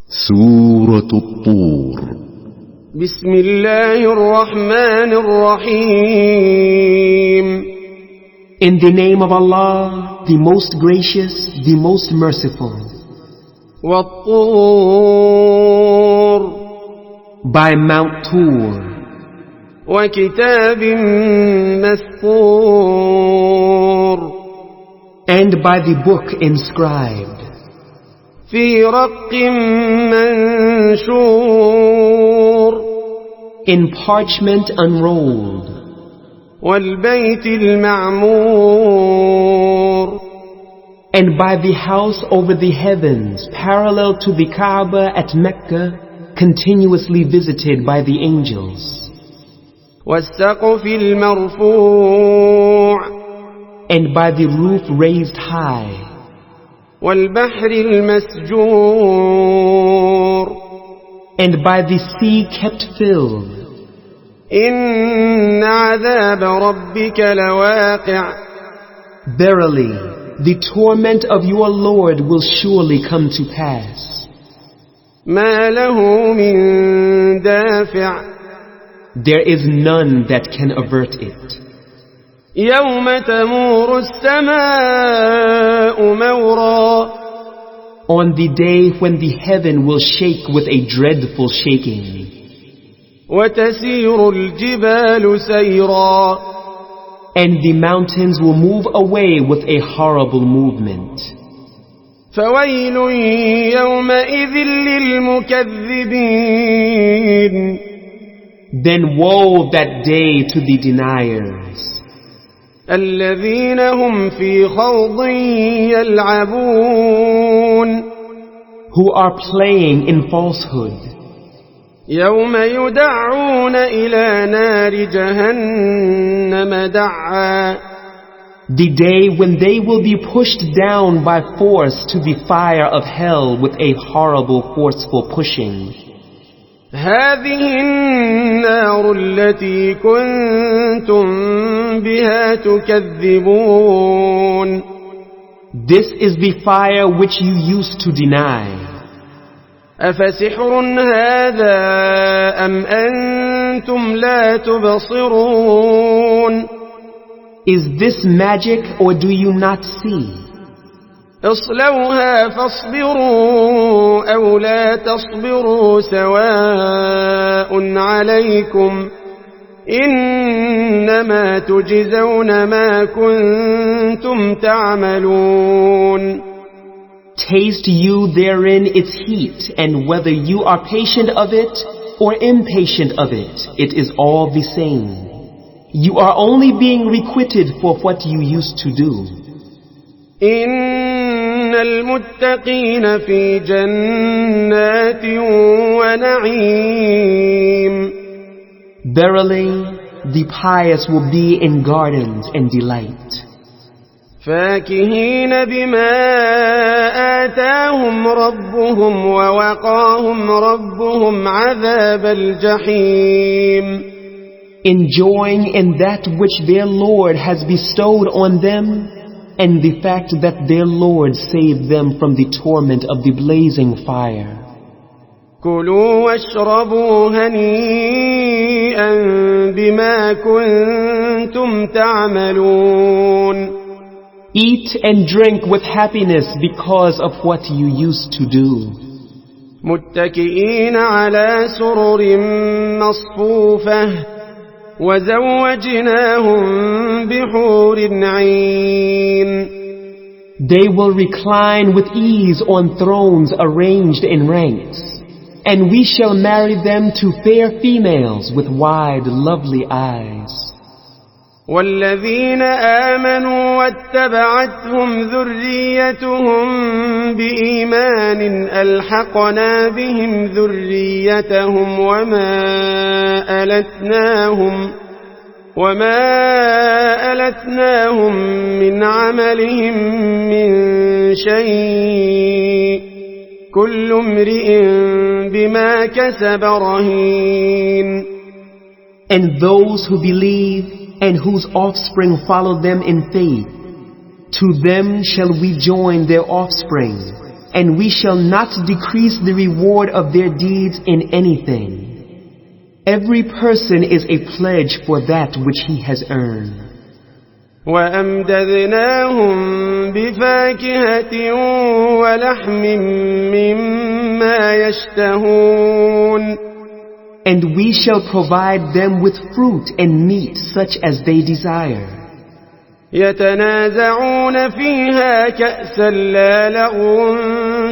Sura-e-Toor. Bismillahir-Rahmanir-Rahim. In the name of Allah, the most gracious, the most merciful. At-Toor. By Mount Toor. Wa kitabin mastur. And by the book inscribed. في رق منشور. In parchment unrolled. والبيت المعمور. And by the house over the heavens, parallel to the Kaaba at Mecca, continuously visited by the angels. والسقف المرفوع. And by the roof raised high. والبحر المسجور. And by the sea kept filled. إن عذاب ربك لواقع. Verily, the torment of your Lord will surely come to pass. ما له من دافع. There is none that can avert it. يوم تمور السماء مورا. On the day when the heaven will shake with a dreadful shaking. وتسير الجبال سيرا. And the mountains will move away with a horrible movement. فويل يومئذ للمكذبين. Then woe that day to the deniers. الذين هم في خوض يلعبون. Who are playing in falsehood. يوم يدعون إلى نار جهنم دعا. The day when they will be pushed down by force to the fire of hell with a horrible forceful pushing. هذه النار التي كنتم بها تكذبون. This is the fire which you used to deny. أفسحر هذا أم أنتم لا تبصرون. Is this magic or do you not see? اصلوها فاصبروا أو لا تصبروا سواء عليكم إنما تجزون ما كنتم تعملون. Taste you therein its heat, and whether you are patient of it or impatient of it, it is all the same. You are only being requited for what you used to do. إن المتقين في جنات ونعيم. Verily, the pious will be in gardens and delight. فاكهين بما آتاهم ربهم ووقاهم ربهم عذاب الجحيم. Enjoying in that which their Lord has bestowed on them, and the fact that their Lord saved them from the torment of the blazing fire. كلوا واشربوا هنيئا بما كنتم تعملون. Eat and drink with happiness because of what you used to do. متكئين على سرر مصفوفة وزوجناهم بحور عين. They will recline with ease on thrones arranged in ranks, and we shall marry them to fair females with wide, lovely eyes. والذين آمنوا واتبعتهم ذريتهم بإيمان ألحقنا بهم ذريتهم وما ألتناهم من عملهم من شيء كل امرئ بما كسب رهين. And those who believe and whose offspring follow them in faith, to them shall we join their offspring, and we shall not decrease the reward of their deeds in anything. Every person is a pledge for that which he has earned. وأمددناهم بفاكهة ولحم مما يشتهون. And we shall provide them with fruit and meat such as they desire. يتنازعون فيها كأسا لا لغو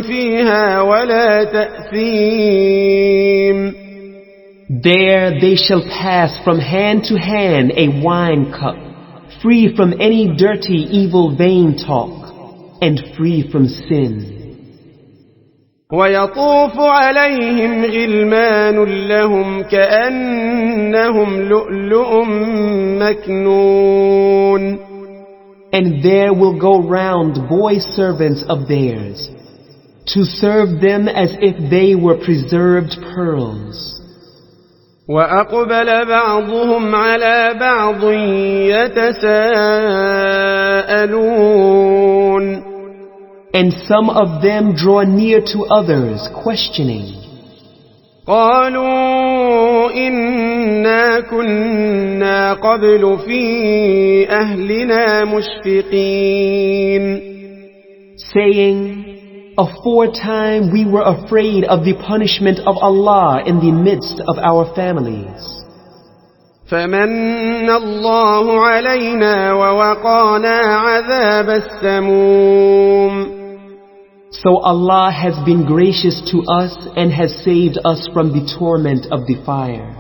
فيها ولا تأثيم. There they shall pass from hand to hand a wine cup, free from any dirty evil vain talk, and free from sin. ويطوف عليهم غلمان لهم كأنهم لؤلؤ مكنون. And there will go round boy servants of theirs, to serve them as if they were preserved pearls. وأقبل بعضهم على بعض يتساءلون. And some of them draw near to others, questioning. قالوا إنا كنا قبل في أهلنا مشفقين. Saying, aforetime we were afraid of the punishment of Allah in the midst of our families. فمن الله علينا ووقانا عذاب السموم. So Allah has been gracious to us and has saved us from the torment of the fire.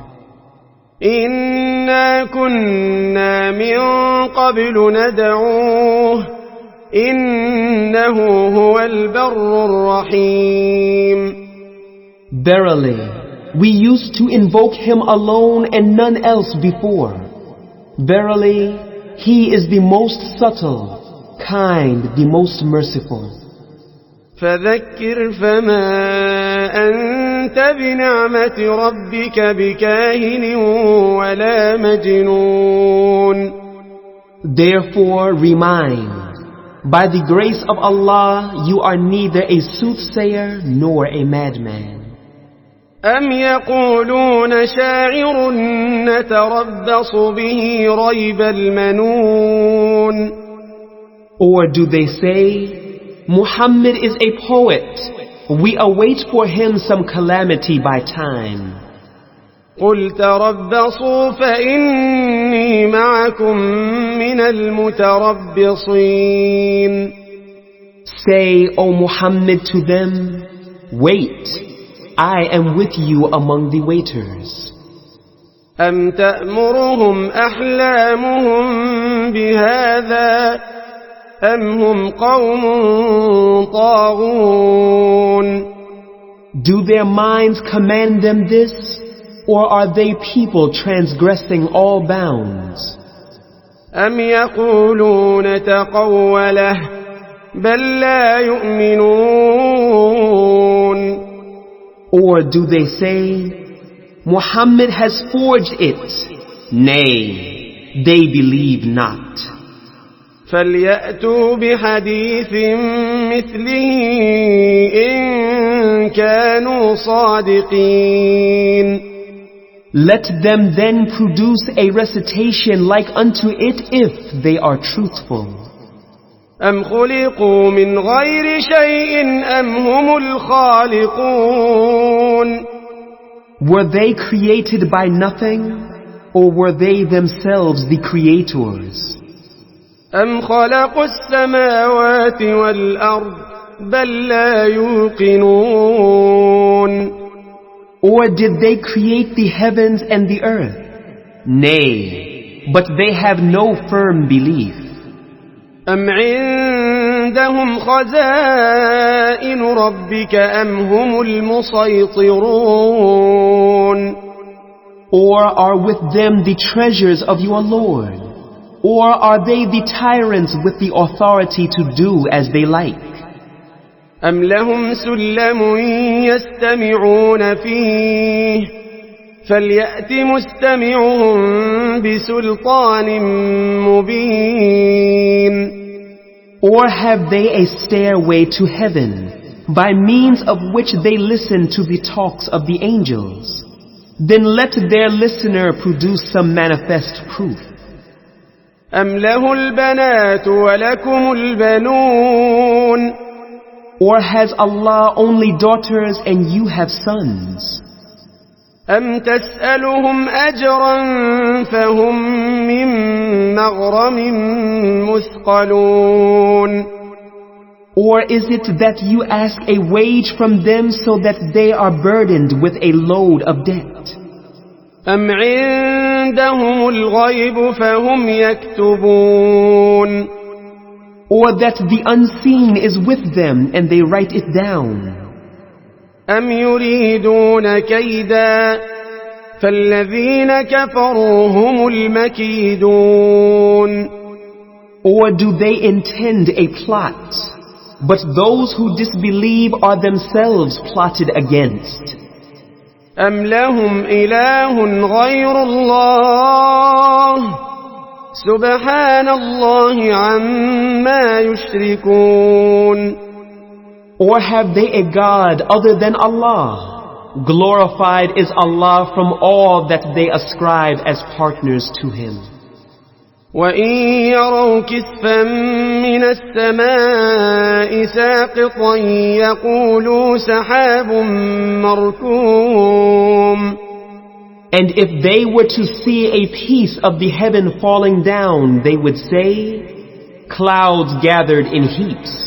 إنا كنا من قبل ندعوه إنه هو البر الرحيم. Verily, we used to invoke Him alone and none else before. Verily, He is the most subtle, kind, the most merciful. فذكر فما أنت بنعمة ربك بكاهن ولا مجنون. Therefore remind, by the grace of Allah you are neither a soothsayer nor a madman. أم يقولون شاعر نتربص به ريب المنون. Or do they say, Muhammad is a poet, we await for him some calamity by time. قل تربصوا فإني معكم من المتربصين. Say, O Muhammad, to them, wait, I am with you among the waiters. أم تأمرهم أحلامهم بهذا أم هم قوم طاغون. Do their minds command them this, or are they people transgressing all bounds? أم يقولون تقوله بل لا يؤمنون. Or do they say, Muhammad has forged it? Nay, they believe not. فليأتوا بحديث مثله إن كانوا صادقين. Let them then produce a recitation like unto it if they are truthful. أم خلقوا من غير شيء أم هم الخالقون. Were they created by nothing, or were they themselves the creators? أم خلقوا السماوات والأرض بل لا يوقنون. Or did they create the heavens and the earth? Nay, but they have no firm belief. أم عندهم خزائن ربك أم هم المسيطرون. Or are with them the treasures of your Lord? Or are they the tyrants with the authority to do as they like? أم لهم سلم يستمعون فيه فليأت مستمعهم بسلطان مبين. Or have they a stairway to heaven by means of which they listen to the talks of the angels. Then let their listener produce some manifest proof. أم له البنات ولكم البنون Or has Allah only daughters and you have sons? أم تسألهم أجرا فهم من مغرم مثقلون Or is it that you ask a wage from them so that they are burdened with a load of debt? أم عندهم الغيب فهم يكتبون Or that the unseen is with them and they write it down? أم يريدون كيدا فالذين كفروا هم المكيدون Or do they intend a plot? But those who disbelieve are themselves plotted against. أم لهم إله غير الله سبحان الله عما يشركون Or have they a God other than Allah? Glorified is Allah from all that they ascribe as partners to Him. وَإِن يَرَوْا كِسْفًا مِّنَ السَّمَاءِ سَاقِطًا يَقُولُوا سَحَابٌ مَّرْكُومٌ And if they were to see a piece of the heaven falling down, they would say, clouds gathered in heaps.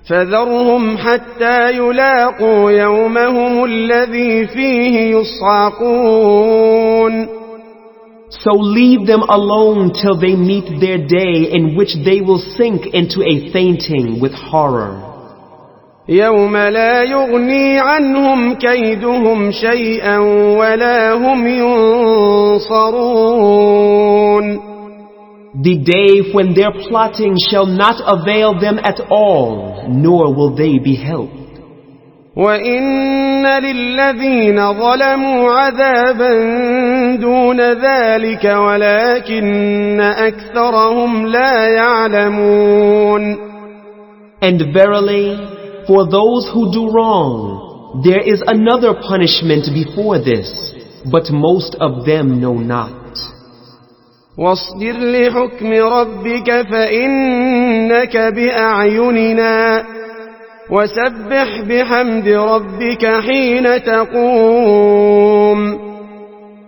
فَذَرْهُمْ حَتَّى يُلَاقُوا يَوْمَهُمُ الَّذِي فِيهِ يُصْعَقُونَ So leave them alone till they meet their day in which they will sink into a fainting with horror. يَوْمَ لَا يُغْنِي عَنْهُمْ كَيْدُهُمْ شَيْئًا وَلَا هُمْ يُنصَرُونَ The day when their plotting shall not avail them at all, nor will they be helped. وَإِنَّ لِلَّذِينَ ظَلَمُوا عَذَابًا دُونَ ذَلِكَ وَلَكِنَّ أَكْثَرَهُمْ لَا يَعْلَمُونَ And verily, for those who do wrong, there is another punishment before this, but most of them know not. وَاصْبِرْ لِحُكْمِ رَبِّكَ فَإِنَّكَ بِأَعْيُنِنَا وَسَبِّحْ بِحَمْدِ رَبِّكَ حِينَ تَقُومُ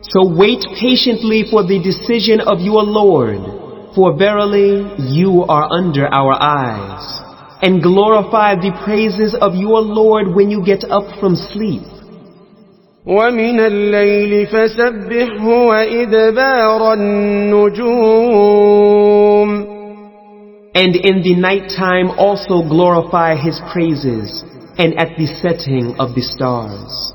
So wait patiently for the decision of your Lord, for verily you are under our eyes. And glorify the praises of your Lord when you get up from sleep. وَمِنَ اللَّيْلِ فَسَبِّحْهُ وَإِدْبَارَ النُّجُومِ And in the night time also glorify His praises, and at the setting of the stars.